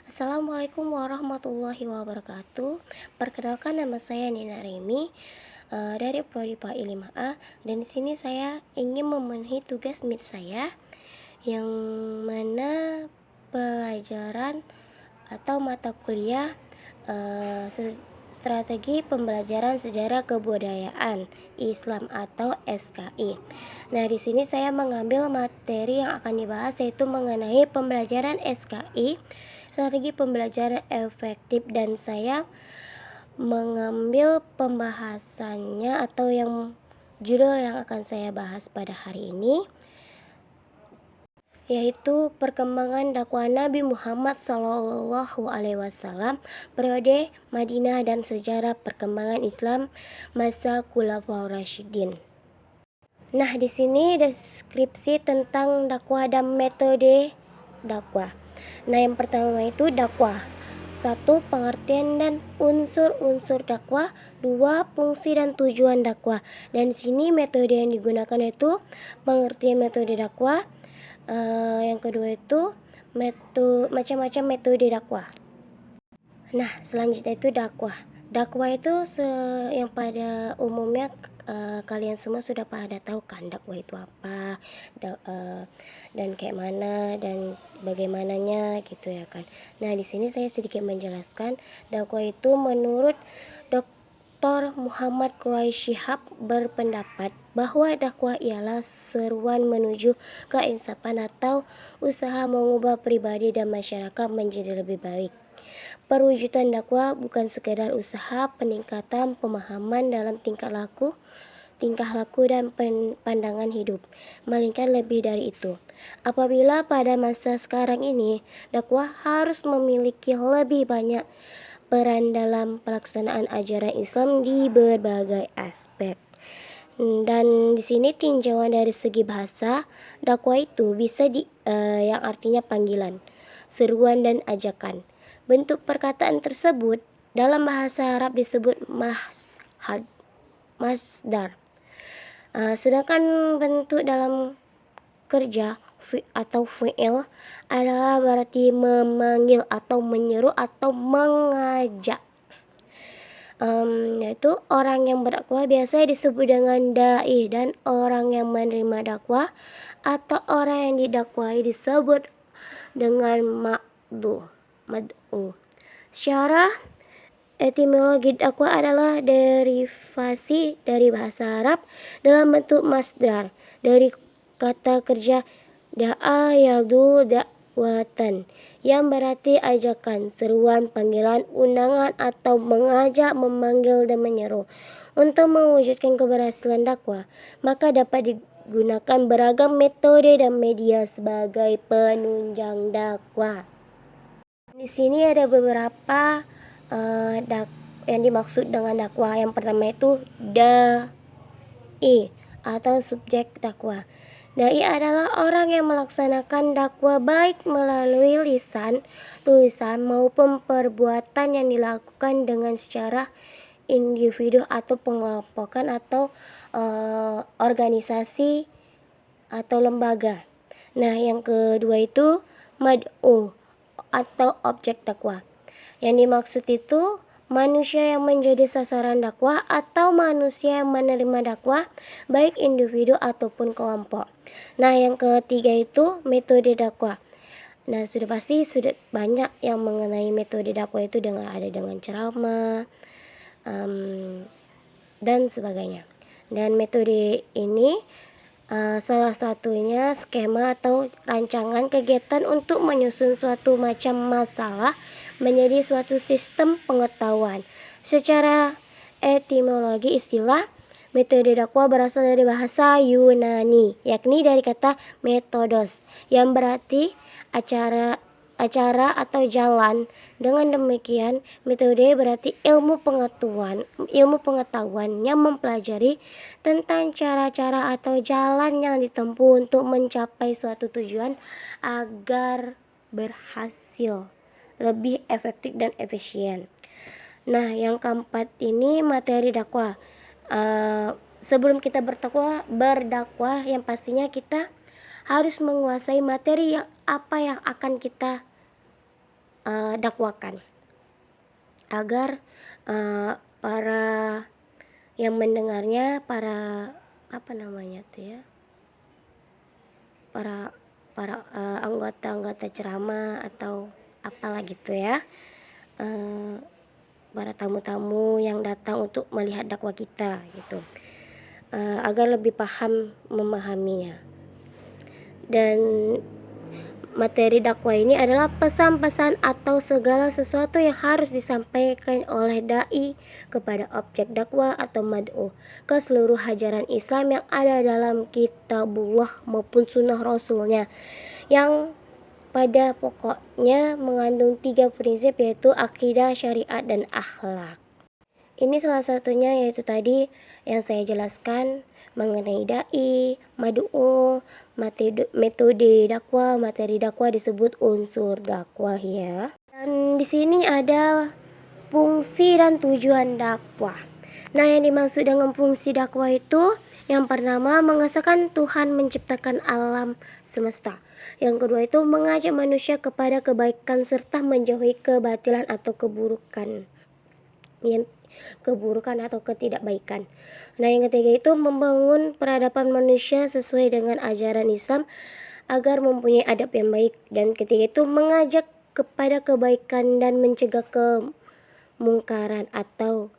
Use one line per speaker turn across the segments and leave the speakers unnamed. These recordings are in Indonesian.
Assalamualaikum warahmatullahi wabarakatuh. Perkenalkan, nama saya Nina Remi dari Prodi PAI 5A, dan di sini saya ingin memenuhi tugas MIT saya, yang mana pelajaran atau mata kuliah strategi pembelajaran sejarah kebudayaan Islam atau SKI. Nah, di sini saya mengambil materi yang akan dibahas, yaitu mengenai pembelajaran SKI, strategi pembelajaran efektif, dan saya mengambil pembahasannya atau judul yang akan saya bahas pada hari ini, yaitu perkembangan dakwah Nabi Muhammad SAW periode Madinah dan sejarah perkembangan Islam masa Khulafaur Rasyidin. Nah, di sini deskripsi tentang dakwah dan metode dakwah. Nah, yang pertama itu dakwah. 1. Pengertian dan unsur-unsur dakwah. 2. Fungsi dan tujuan dakwah. Dan di sini metode yang digunakan itu pengertian metode dakwah. Yang kedua itu macam-macam metode dakwah. Nah, selanjutnya itu dakwah. Dakwah itu yang pada umumnya kalian semua sudah pada tahu kan dakwah itu apa, dan kayak mana dan bagaimananya gitu ya kan. Nah, di sini saya sedikit menjelaskan dakwah itu menurut Dr. Muhammad Quraisy Shihab berpendapat bahwa dakwah ialah seruan menuju keinsafan atau usaha mengubah pribadi dan masyarakat menjadi lebih baik. Perwujudan dakwah bukan sekedar usaha peningkatan pemahaman dalam tingkah laku dan pandangan hidup, melainkan lebih dari itu. Apabila pada masa sekarang ini dakwah harus memiliki lebih banyak peran dalam pelaksanaan ajaran Islam di berbagai aspek. Dan di sini tinjauan dari segi bahasa, dakwah itu bisa yang artinya panggilan, seruan, dan ajakan. Bentuk perkataan tersebut dalam bahasa Arab disebut masdar. Sedangkan bentuk dalam kerja atau fi'il adalah berarti memanggil atau menyeru atau mengajak. Yaitu orang yang berdakwah biasanya disebut dengan dai, dan orang yang menerima dakwah atau orang yang didakwahi disebut dengan mad'u. Secara etimologi dakwah adalah derivasi dari bahasa Arab dalam bentuk masdar dari kata kerja da'a yadu dakwatan, yang berarti ajakan, seruan, panggilan, undangan, atau mengajak, memanggil, dan menyeru. Untuk mewujudkan keberhasilan dakwah, maka dapat digunakan beragam metode dan media sebagai penunjang dakwah. Di sini ada beberapa yang dimaksud dengan dakwah. Yang pertama itu dai atau subjek dakwah. Dai adalah orang yang melaksanakan dakwah baik melalui lisan, tulisan, maupun perbuatan yang dilakukan dengan secara individu atau pengelompokan atau organisasi atau lembaga. Nah, yang kedua itu mad'u atau objek dakwah. Yang dimaksud itu manusia yang menjadi sasaran dakwah atau manusia yang menerima dakwah, baik individu ataupun kelompok. Nah, yang ketiga itu metode dakwah. Nah, sudah banyak yang mengenai metode dakwah itu dengan ceramah dan sebagainya. Dan metode ini salah satunya skema atau rancangan kegiatan untuk menyusun suatu macam masalah menjadi suatu sistem pengetahuan. Secara etimologi istilah metode dakwah berasal dari bahasa Yunani, yakni dari kata metodos, yang berarti acara atau jalan. Dengan demikian, metode berarti ilmu pengetahuan yang mempelajari tentang cara-cara atau jalan yang ditempuh untuk mencapai suatu tujuan agar berhasil lebih efektif dan efisien. Nah, yang keempat ini materi dakwah. Sebelum kita berdakwah, yang pastinya kita harus menguasai materi yang akan kita kita dakwakan, agar para yang mendengarnya, para anggota-anggota ceramah atau apalah gitu ya, para tamu-tamu yang datang untuk melihat dakwah kita gitu, agar lebih paham memahaminya. Dan materi dakwah ini adalah pesan-pesan atau segala sesuatu yang harus disampaikan oleh dai kepada objek dakwah atau mad'u ke seluruh ajaran Islam yang ada dalam kitabullah maupun sunnah rasulnya, yang pada pokoknya mengandung 3 prinsip, yaitu akidah, syariat, dan akhlak. Ini salah satunya, yaitu tadi yang saya jelaskan mengenai dai, mad'u, metode dakwah, materi dakwah disebut unsur dakwah ya. Dan di sini ada fungsi dan tujuan dakwah. Nah, yang dimaksud dengan fungsi dakwah itu yang pertama, mengesahkan Tuhan menciptakan alam semesta. Yang kedua itu mengajak manusia kepada kebaikan serta menjauhi kebatilan atau keburukan atau ketidakbaikan. Nah, yang ketiga itu membangun peradaban manusia sesuai dengan ajaran Islam agar mempunyai adab yang baik. Dan ketiga itu mengajak kepada kebaikan dan mencegah kemungkaran atau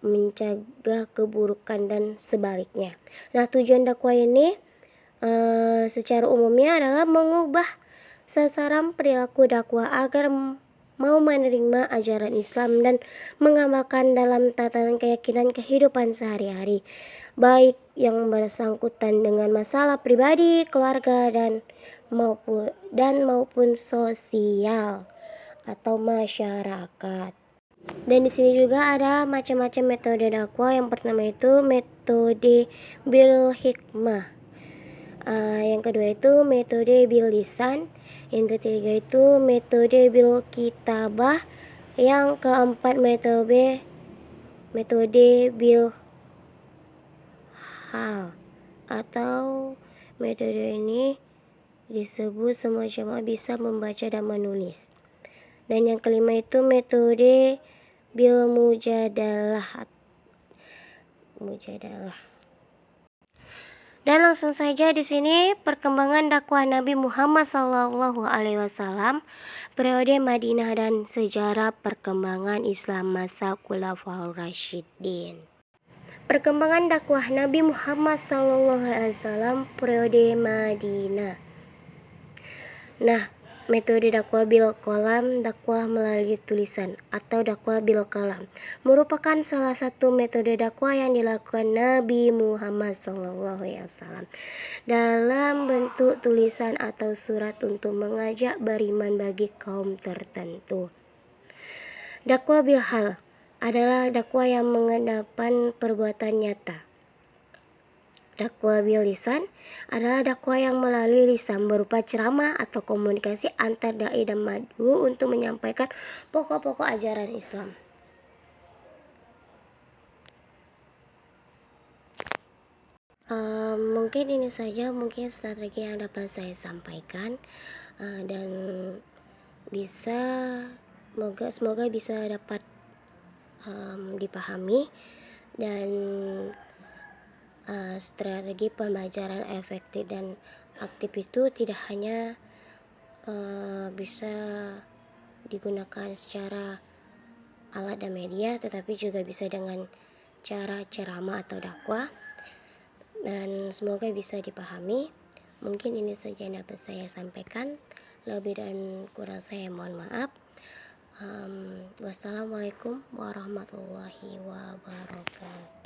mencegah keburukan dan sebaliknya. Nah, tujuan dakwah ini secara umumnya adalah mengubah sasaran perilaku dakwah agar mau menerima ajaran Islam dan mengamalkan dalam tatanan keyakinan kehidupan sehari-hari, baik yang bersangkutan dengan masalah pribadi, keluarga, dan maupun sosial atau masyarakat. Dan di sini juga ada macam-macam metode dakwah. Yang pertama itu metode bil hikmah. Yang kedua itu metode bil lisan. Yang ketiga itu metode bil kitabah. Yang keempat metode bil hal, atau metode ini disebut semua jamaah bisa membaca dan menulis. Dan yang kelima itu metode bil mujadalah. Dan langsung saja di sini perkembangan dakwah Nabi Muhammad SAW, periode Madinah, dan sejarah perkembangan Islam masa Khulafaur Rasyidin. Perkembangan dakwah Nabi Muhammad SAW periode Madinah. Nah, metode dakwah bil qalam, dakwah melalui tulisan, atau dakwah bil kalam, merupakan salah satu metode dakwah yang dilakukan Nabi Muhammad SAW dalam bentuk tulisan atau surat untuk mengajak beriman bagi kaum tertentu. Dakwah bil hal adalah dakwah yang mengedepankan perbuatan nyata. Dakwah bil lisan adalah dakwah yang melalui lisan berupa ceramah atau komunikasi antar dai dan mad'u untuk menyampaikan pokok-pokok ajaran Islam. Mungkin ini saja strategi yang dapat saya sampaikan, dan semoga bisa dapat dipahami, dan strategi pembelajaran efektif dan aktif itu tidak hanya bisa digunakan secara alat dan media, tetapi juga bisa dengan cara ceramah atau dakwah, dan semoga bisa dipahami. Mungkin ini saja yang dapat saya sampaikan. Lebih dan kurang saya mohon maaf. Wassalamualaikum warahmatullahi wabarakatuh.